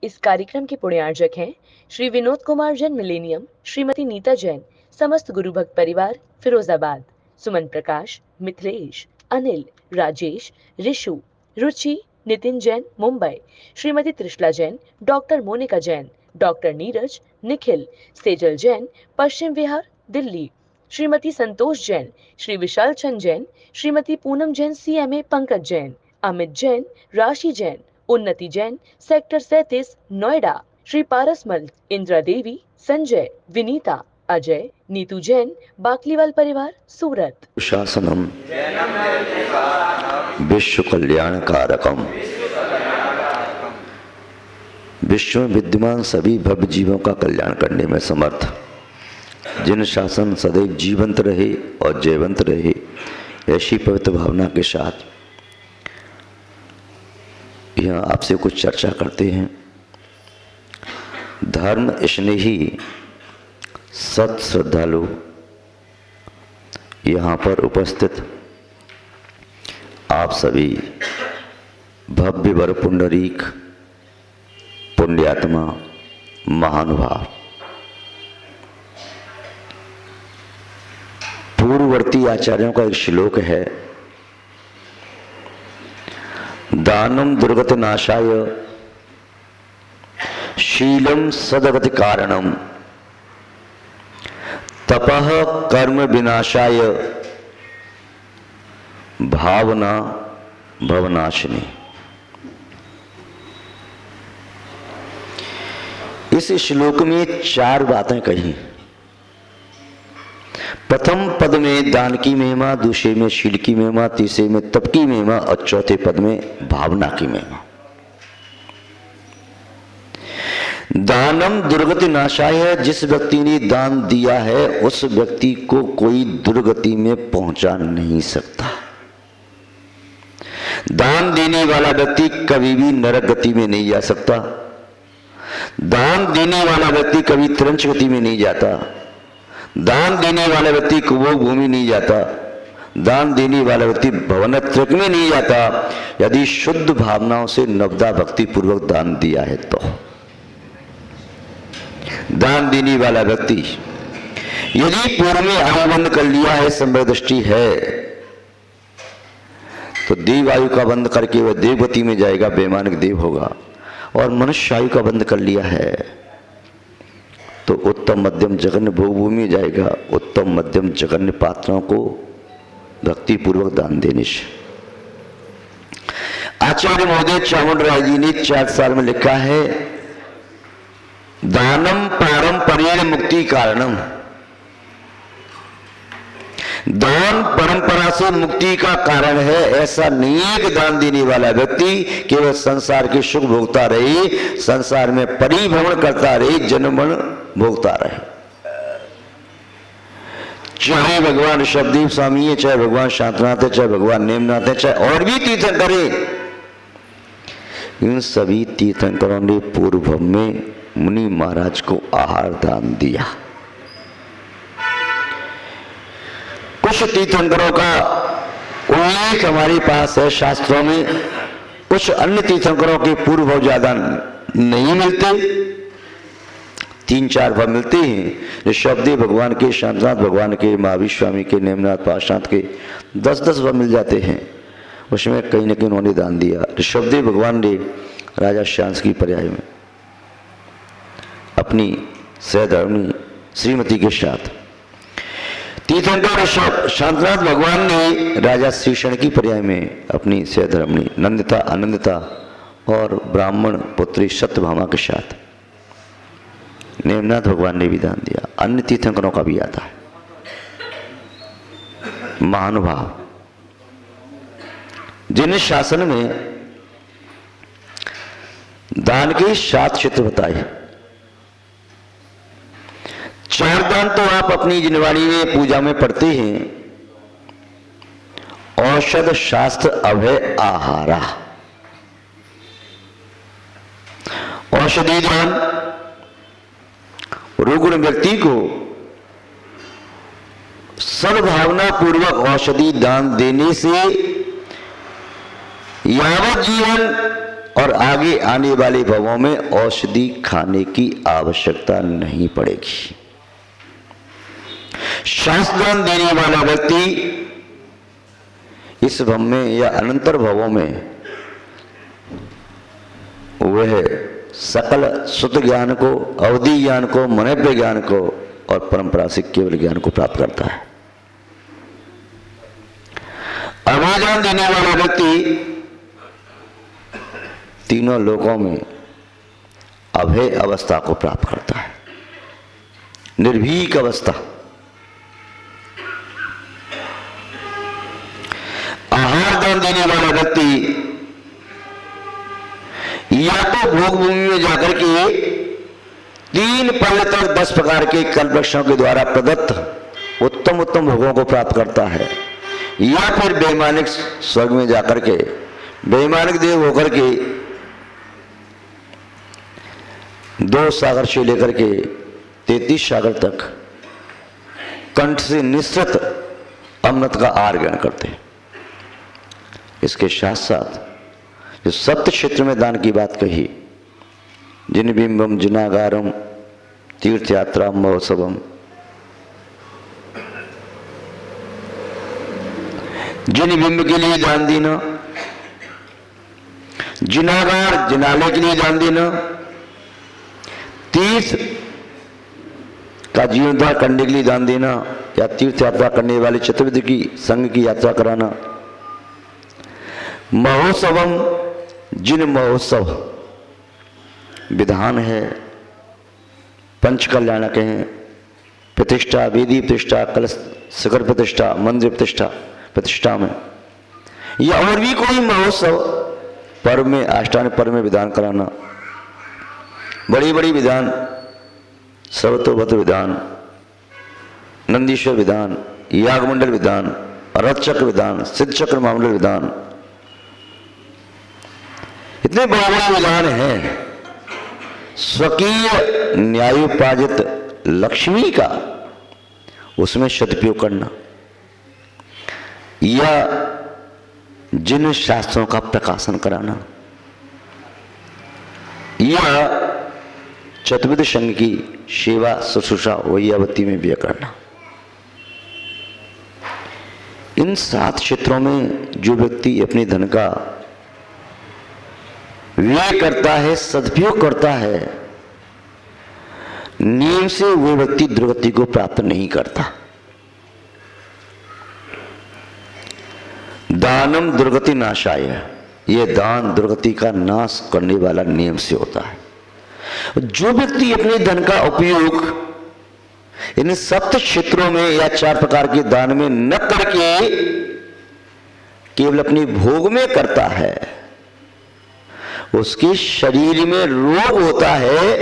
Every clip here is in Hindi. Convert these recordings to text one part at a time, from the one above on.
इस कार्यक्रम के पुण्यार्जक हैं श्री विनोद कुमार जैन मिलेनियम, श्रीमती नीता जैन, समस्त गुरु भक्त परिवार फिरोजाबाद, सुमन प्रकाश, मिथिलेश, अनिल, राजेश, ऋषु, रुचि, Nitin Jain Mumbai, Shrimati Trishala Jain, doctor Monika Jain, doctor Neeraj, Nikhil, Sejal Jain, Paschim Vihar, Delhi, Shrimati Santosh Jain, Shri Vishal Chand Jain, Shrimati Poonam Jain CMA, Pankaj Jain, Amit Jain, राशि जैन, उन्नति जैन, सेक्टर 37, नोएडा, श्री पारसमल, इंदिरा देवी, संजय, विनीता, अजय, नीतू जैन, बाकलीवाल परिवार, सूरत। शासनम विश्व कल्याण कारकम, विश्व में विद्यमान सभी भव्य जीवों का कल्याण करने में समर्थ, जिन शासन सदैव जीवंत रहे और जयवंत रहे, ऐसी पवित्र भावना के साथ यहाँ आपसे कुछ चर्चा करते हैं। धर्म स्नेही सत श्रद्धालु यहाँ पर उपस्थित आप सभी भव्य वर पुंडरीक पुण्यात्मा महानुभाव, पूर्ववर्ती आचार्यों का एक श्लोक है, दानम दुर्गत नाशाय शीलम सदगति कारणम तपः कर्म विनाशाय भावना भवनाशिनी। इस श्लोक में 4 बातें कही। प्रथम पद में दान की महिमा, दूसरे में शील की महिमा, तीसरे में तप की महिमा और चौथे पद में भावना की महिमा। दानम दुर्गति नाशाय है, जिस व्यक्ति ने दान दिया है उस व्यक्ति को कोई दुर्गति में पहुंचा नहीं सकता। दान देने वाला व्यक्ति कभी भी नरक गति में नहीं जा सकता। दान देने वाला व्यक्ति कभी त्रंच गति में नहीं जाता। दान देने वाला व्यक्ति कुबो भूमि नहीं जाता। दान देने वाला व्यक्ति भवनत्रक में नहीं जाता, यदि शुद्ध भावनाओं से नवदा भक्ति पूर्वक दान दिया है तो। दान देने वाला व्यक्ति यदि पूर्व में अनुबंध कर लिया है, संभव दृष्टि है, तो देव आयु का बंध करके वह देवगति में जाएगा, बेमानक देव होगा। और मनुष्य आयु का बंध कर लिया है तो उत्तम मध्यम जघन्य भोगभूमि में जाएगा। उत्तम मध्यम जघन्य पात्रों को भक्ति पूर्वक दान देने से। आचार्य महोदय चामुंड राय जी ने 4 साल में लिखा है, दानम पारंपरेण मुक्ति कारणम। दान परंपरा से मुक्ति का कारण है। ऐसा नहीं है कि दान देने वाला व्यक्ति केवल संसार के सुख भोगता रहे, संसार में परिभ्रमण करता रहे, जन्म भोगता रहे। चाहे भगवान ऋषभदेव स्वामी है, चाहे भगवान शांतनाथ है, चाहे भगवान नेमनाथ है, चाहे और भी तीर्थंकर है, इन सभी तीर्थंकरों ने पूर्व में मुनि महाराज को आहार दान दिया। कुछ तीर्थंकरों का उल्लेख हमारे पास है शास्त्रों में, कुछ अन्य तीर्थंकरों के पूर्व बहुत ज्यादा नहीं मिलते। 3-4 भाव मिलते हैं। ऋषभदेव भगवान के, शांतनाथ भगवान के, महावीर स्वामी के, नेमनाथ पार्षनाथ के 10-10 भाव मिल जाते हैं। उसमें कहीं न कहीं उन्होंने दान दिया। ऋषभदेव भगवान ने राजा श्यांस की पर्याय में अपनी सहधर्मणी श्रीमती के साथ, तीर्थंकर शांतनाथ भगवान ने राजा श्रीशण की पर्याय में अपनी सहधर्मणी नंदिता, आनंदिता और ब्राह्मण पुत्री सत्यभामा के साथ, नेमनाथ भगवान ने भी दान दिया। अन्य तीर्थंकरों का भी आता है। महानुभाव जिन शासन में दान के 7 क्षेत्र बताए। 4 दान तो आप अपनी जिनवाणी में पूजा में पढ़ते हैं। औषध शास्त्र अभय आहारा, औषधि दान, रुग्ण व्यक्ति को सद्भावना पूर्वक औषधि दान देने से यावत जीवन और आगे आने वाले भवों में औषधि खाने की आवश्यकता नहीं पड़ेगी। शास्त्रदान देने वाला व्यक्ति इस भव में या अनंतर भवों में वह सकल शुद्ध ज्ञान को, अवधि ज्ञान को, मनव्य ज्ञान को और परंपरा से केवल ज्ञान को प्राप्त करता है। अभयदान देने वाला व्यक्ति तीनों लोकों में अभय अवस्था को प्राप्त करता है, निर्भीक अवस्था। आहार दान देने वाला व्यक्ति या तो भोग भूमि में जाकर के 3 पर्यटक 10 प्रकार के कल्प वृक्षों के द्वारा प्रदत्त उत्तम उत्तम भोगों को प्राप्त करता है, या फिर वैमानिक स्वर्ग में जाकर के वैमानिक देव होकर के 2 सागर से लेकर के 33 सागर तक कंठ से निश्चित अमृत का आहार ग्रहण करते हैं। इसके साथ साथ जो सप्त क्षेत्र में दान की बात कही, जिन बिंबम जिनागारम तीर्थ यात्रा महोत्सवम, जिन बिंब के लिए दान देना, जिनागार जिनाले के लिए दान देना, तीर्थ का जीर्णोद्धार करने के लिए दान देना या तीर्थ यात्रा करने वाले चतुर्विध की संघ की यात्रा कराना, महोत्सवम जिन महोत्सव विधान है, पंच कल्याणक हैं, प्रतिष्ठा, वेदी प्रतिष्ठा, कलश शिखर प्रतिष्ठा, मंदिर प्रतिष्ठा में या और भी कोई महोत्सव पर्व में, आष्टांग पर्व में विधान कराना, बड़ी बड़ी विधान, सर्वतोभद्र विधान, नंदीश्वर विधान, यागमंडल विधान, रथ चक्र विधान, सिद्ध चक्र महामंडल विधान, इतने बड़े बड़े विधान हैं। स्वकीय न्यायोपार्जित लक्ष्मी का उसमें सदुपयोग करना या जिन शास्त्रों का प्रकाशन कराना या चतुर्विध संघ की सेवा शुश्रूषा वैयावती में व्यय करना, इन 7 क्षेत्रों में जो व्यक्ति अपने धन का व्यय करता है, सदुपयोग करता है, नियम से वो व्यक्ति दुर्गति को प्राप्त नहीं करता। दानम दुर्गति नाशाय, ये दान दुर्गति का नाश करने वाला नियम से होता है। जो व्यक्ति अपने धन का उपयोग इन 7 क्षेत्रों में या 4 प्रकार के दान में न करके केवल अपने भोग में करता है, उसके शरीर में रोग होता है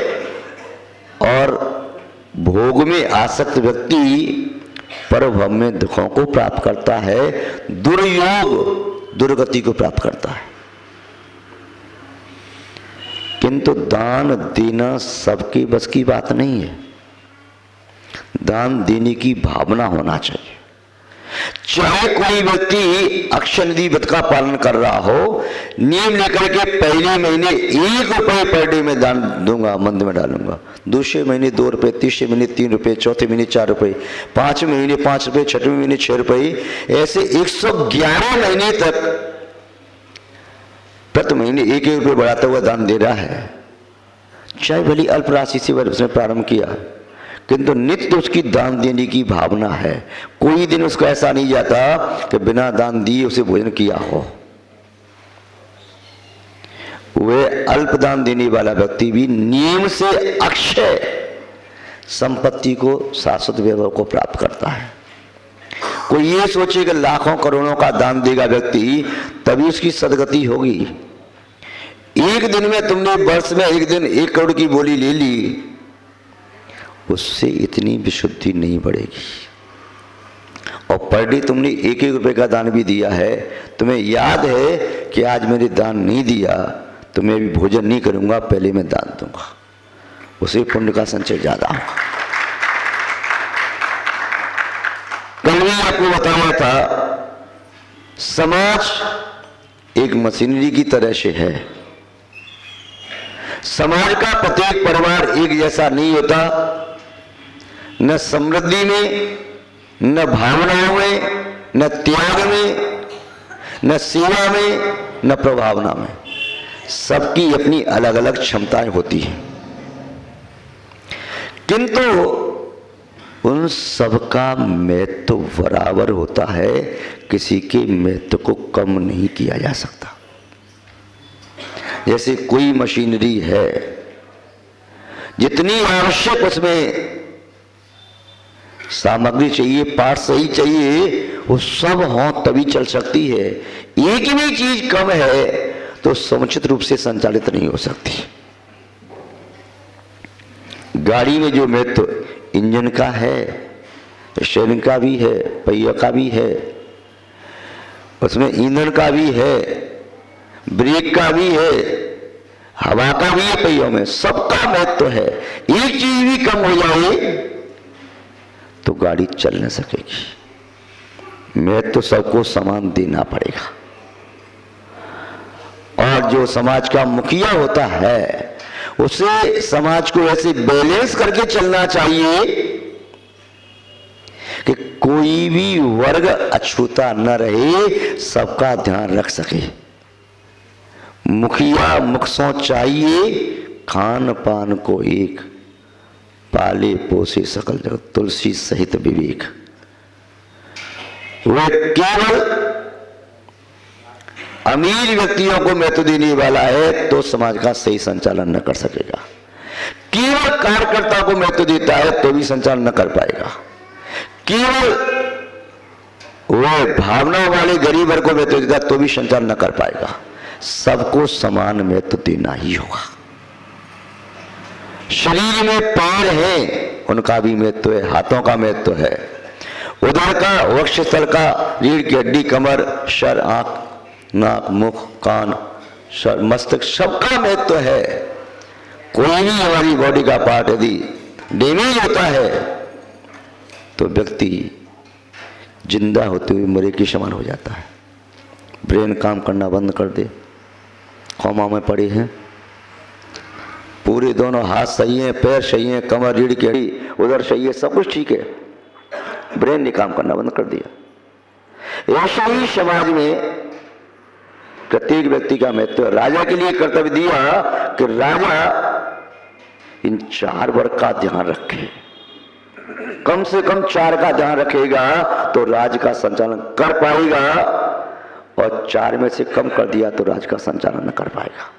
और भोग में आसक्त व्यक्ति परभव में दुखों को प्राप्त करता है, दुर्योग दुर्गति को प्राप्त करता है। किंतु दान देना सबके बस की बात नहीं है। दान देने की भावना होना चाहिए। चाहे कोई व्यक्ति अक्षय निधि व्रत का पालन कर रहा हो, नियम लेकर के पहले महीने 1 रुपए पर डे में दान दूंगा, मंदिर में डालूंगा, दूसरे महीने 2 रुपए, तीसरे महीने 3 रुपए, चौथे महीने 4 रुपए, 5वें महीने 5 रुपए, 6वें महीने 6 रुपए, ऐसे 111 महीने तक प्रति महीने 1 रुपए बढ़ाता हुआ दान दे रहा है। चाहे भली अल्प राशि से उसने प्रारंभ किया, किंतु नित्य उसकी दान देने की भावना है। कोई दिन उसका ऐसा नहीं जाता कि बिना दान दिए उसे भोजन किया हो। वह अल्प दान देने वाला व्यक्ति भी नियम से अक्षय संपत्ति को, शाश्वत वैभव को प्राप्त करता है। कोई ये सोचे कि लाखों करोड़ों का दान देगा व्यक्ति तभी उसकी सदगति होगी। एक दिन में तुमने वर्ष में एक दिन 1 करोड़ की बोली ले ली, उससे इतनी विशुद्धि नहीं बढ़ेगी। और पर डे तुमने 1-1 रुपए का दान भी दिया है, तुम्हें याद है कि आज मैंने दान नहीं दिया तो मैं भी भोजन नहीं करूंगा, पहले मैं दान दूंगा, उसे पुण्य का संचय ज्यादा होगा। कल भी आपको बताया था, समाज एक मशीनरी की तरह से है। समाज का प्रत्येक परिवार एक जैसा नहीं होता, न समृद्धि में, न भावनाओं में, न त्याग में, न सेवा में, न प्रभावना में। सबकी अपनी अलग अलग क्षमताएं होती हैं, किंतु उन सबका महत्व बराबर होता है। किसी के महत्व को कम नहीं किया जा सकता। जैसे कोई मशीनरी है, जितनी आवश्यक उसमें सामग्री चाहिए, पार्ट सही चाहिए, वो सब हो तभी चल सकती है। एक भी चीज कम है तो समुचित रूप से संचालित नहीं हो सकती। गाड़ी में जो महत्व इंजन का है, स्टीयरिंग का भी है, पहिया का भी है, उसमें ईंधन का भी है, ब्रेक का भी है, हवा का भी है, पहियों में सबका महत्व है। एक चीज भी कम हो जाए तो गाड़ी चल न सकेगी। महत्व सबको समान देना पड़ेगा। और जो समाज का मुखिया होता है उसे समाज को ऐसे बैलेंस करके चलना चाहिए कि कोई भी वर्ग अछूता न रहे, सबका ध्यान रख सके। मुखिया मुखसों चाहिए, खान पान को एक, पाले पोसे सकल जगत, तुलसी सहित विवेक। वह केवल अमीर व्यक्तियों को महत्व देने वाला है तो समाज का सही संचालन न कर सकेगा। केवल कार्यकर्ता को महत्व देता है तो भी संचालन न कर पाएगा। केवल वह भावना वाले गरीब वर्ग को महत्व देता है तो भी संचालन न कर पाएगा। सबको समान महत्व देना ही होगा। शरीर में पैर हैं, उनका भी महत्व है, हाथों का महत्व है, उदर का, वक्षस्थल का, रीढ़ की हड्डी, कमर, सर, आंख, नाक, मुख, कान, सर, मस्तक, सबका महत्व है। कोई भी हमारी बॉडी का पार्ट यदि डैमेज होता है तो व्यक्ति जिंदा होते हुए मरे के समान हो जाता है। ब्रेन काम करना बंद कर दे, कोमा में पड़े हैं, पूरे दोनों हाथ सही हैं, पैर सही हैं, कमर, रीढ़ की हड्डी, उधर सही है, सब कुछ ठीक है, ब्रेन ने काम करना बंद कर दिया। ऐसा ही समाज में प्रत्येक व्यक्ति का महत्व। राजा के लिए कर्तव्य दिया कि राजा इन 4 वर्ग का ध्यान रखे, कम से कम 4 का ध्यान रखेगा तो राज्य का संचालन कर पाएगा, और 4 में से कम कर दिया तो राज्य का संचालन न कर पाएगा।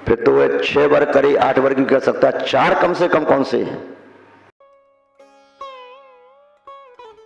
फिर तो वह 6 वर्ग करे, 8 वर्ग भी कर सकता है, 4 कम से कम कौन से हैं?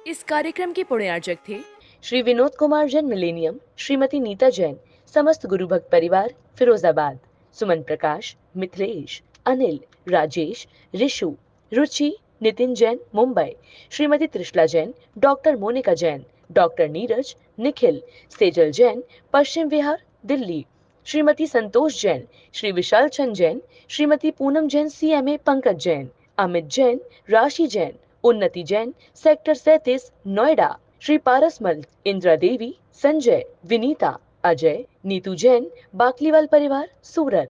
इस कार्यक्रम के पुण्यार्चक थे श्री विनोद कुमार जैन मिलेनियम, श्रीमती नीता जैन, समस्त गुरु भक्त परिवार, फिरोजाबाद, सुमन प्रकाश, मिथिलेश, अनिल, राजेश, ऋषु, रुचि, Nitin Jain, Mumbai, Shrimati Trishala Jain, doctor Monika Jain, doctor Neeraj, Nikhil, Sejal Jain, Paschim Vihar, Delhi, Shrimati Santosh Jain, Shri Vishal Chand Jain, Shrimati Poonam Jain, CMA, Pankaj Jain, Amit Jain, राशि जैन, उन्नति जैन, सेक्टर 37, नोएडा, श्री पारसमल, इंदिरा देवी, संजय, विनीता, अजय, नीतू जैन, बाकलीवाल परिवार, सूरत।